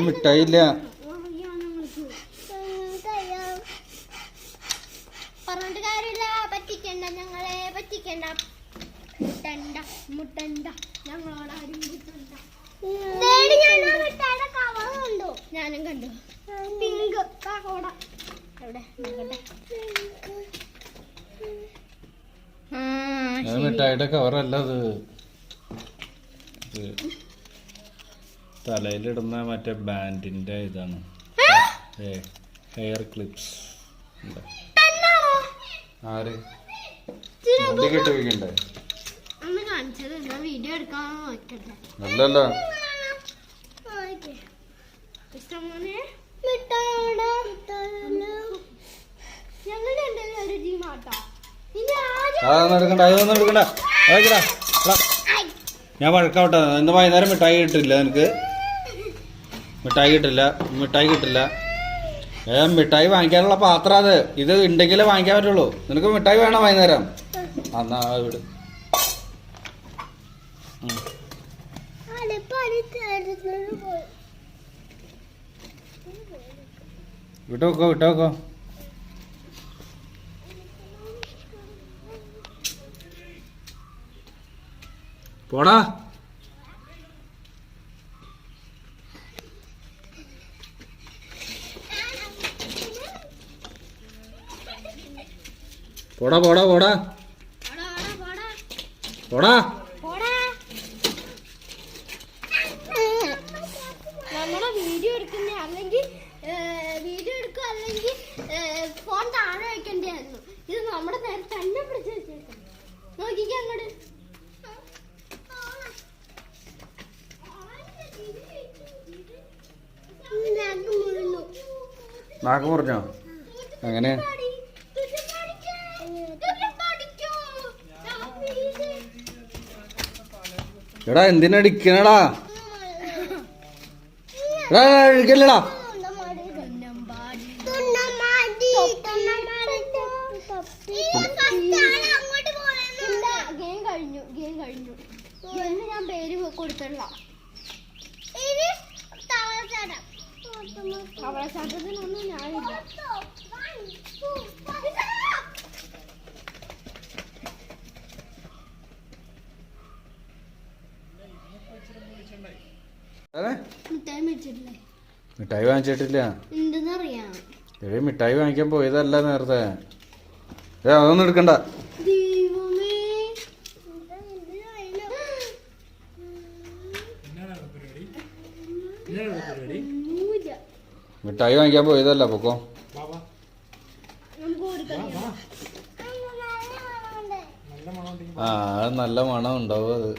മിഠായില്ല. പറഞ്ഞിട്ട് കാര്യമില്ല. പറ്റിക്കണ്ട, ഞങ്ങളെ പറ്റിക്കണ്ട. മുട്ടണ്ട മുട്ടണ്ട, ഞങ്ങളോട് ആരും മുട്ടണ്ട. ഞാനും കണ്ടു. പിങ്ക് കാക്കോട എവിടെ മിഠായിയുടെ കവറല്ല അത്. തലയിലിടുന്ന മറ്റേ ബാൻഡിന്റെ ഇതാണ്. Hair clips. ആര് കിട്ടി വെക്കണ്ടേ? ഒന്ന് കാണിച്ചത് വീഡിയോ എടുക്കാൻ നോക്കട്ടെ. അല്ലല്ല അതൊന്നും എടുക്കണ്ട, അതൊന്നും എടുക്കണ്ട. ഞാൻ വഴക്കാവട്ടെ. ഇന്ന് വൈകുന്നേരം മിഠായി കിട്ടില്ല നിനക്ക്. മിഠായി കിട്ടില്ല. മിഠായി വാങ്ങിക്കാനുള്ള പാത്രം അത്. ഇത് ഉണ്ടെങ്കിലേ വാങ്ങിക്കാൻ പറ്റുള്ളൂ. നിനക്ക് മിഠായി വേണം വൈകുന്നേരം. എന്നാ വിട്. വിട്ടോക്കോ. പോടാ. നമ്മുടെ വീഡിയോ എടുക്കുന്ന അല്ലെങ്കിൽ ഫോൺ താഴെ വെക്കേണ്ടിയായിരുന്നു. ഇത് നമ്മുടെ നേരെ തന്നെ പിടിച്ച് വെച്ചേക്കാം. നോക്കിക്കേ അങ്ങോട്ട്. നാക്ക് മുറിഞ്ഞോ? അങ്ങനെ എടാ എന്തിനടിക്കണടാ? അടിക്കല്ലടാ. ഗെയിം കഴിഞ്ഞു. ഞാൻ പേര് കൊടുത്തില്ല. അവളച്ചാട്ടത്തിനൊന്നും ഞാനില്ല. മിഠായി വാങ്ങിച്ചിട്ടില്ല. എന്തെന്നറിയാം. മിഠായി വാങ്ങിക്കാൻ പോയതല്ല നേരത്തെ. അതൊന്നും എടുക്കണ്ട. മിഠായി വാങ്ങിക്കാൻ പോയതല്ല. പൊക്കോ. അത് നല്ല മണം ഉണ്ടാവും. അത്